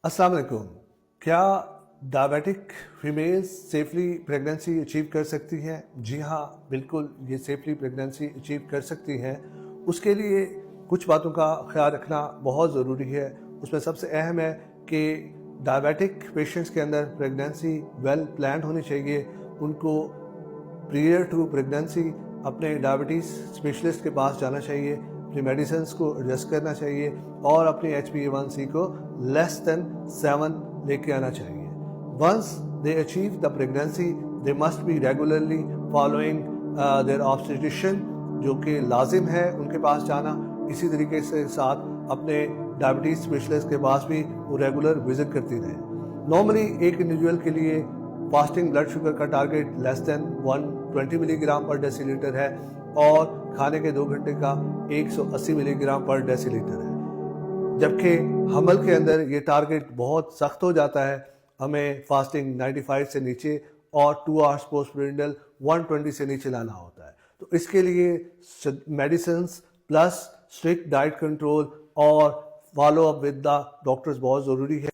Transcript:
अस्सलाम वालेकुम। क्या diabetic females safely pregnancy achieve कर सकती हैं? जी हाँ, बिल्कुल ये सेफली प्रेगनेंसी अचीव कर सकती हैं। उसके लिए कुछ बातों का ख्याल रखना बहुत ज़रूरी है। उसमें सबसे अहम है कि डायबिटिक पेशेंट्स के अंदर प्रेगनेंसी वेल प्लान्ड होनी चाहिए। उनको प्रियर टू प्रेगनेंसी अपने डायबिटीज़ स्पेशलिस्ट के पास जाना चाहिए, अपनी मेडिसिन को एडजस्ट करना चाहिए और अपनी HbA1c को लेस देन 7 लेके आना चाहिए। Once they achieve the pregnancy they must be regularly following their obstetrician, जो कि लाजिम है उनके पास जाना। इसी तरीके से साथ अपने डायबिटीज़ स्पेशलिस्ट के पास भी वो रेगुलर विजिट करती रहे। नॉर्मली एक इंडिविजुअल के लिए फास्टिंग ब्लड शुगर का टारगेट लेस देन 120 मिलीग्राम पर डेसीलीटर है और खाने के 2 घंटे का 180 मिलीग्राम पर डेसीलीटर है। जबकि हमल के अंदर ये टारगेट बहुत सख्त हो जाता है। हमें फास्टिंग 95 से नीचे और 2 आवर्स पोस्टप्रेंडियल 120 से नीचे लाना होता है। तो इसके लिए medicine plus strict diet control और follow up with the doctors बहुत ज़रूरी है।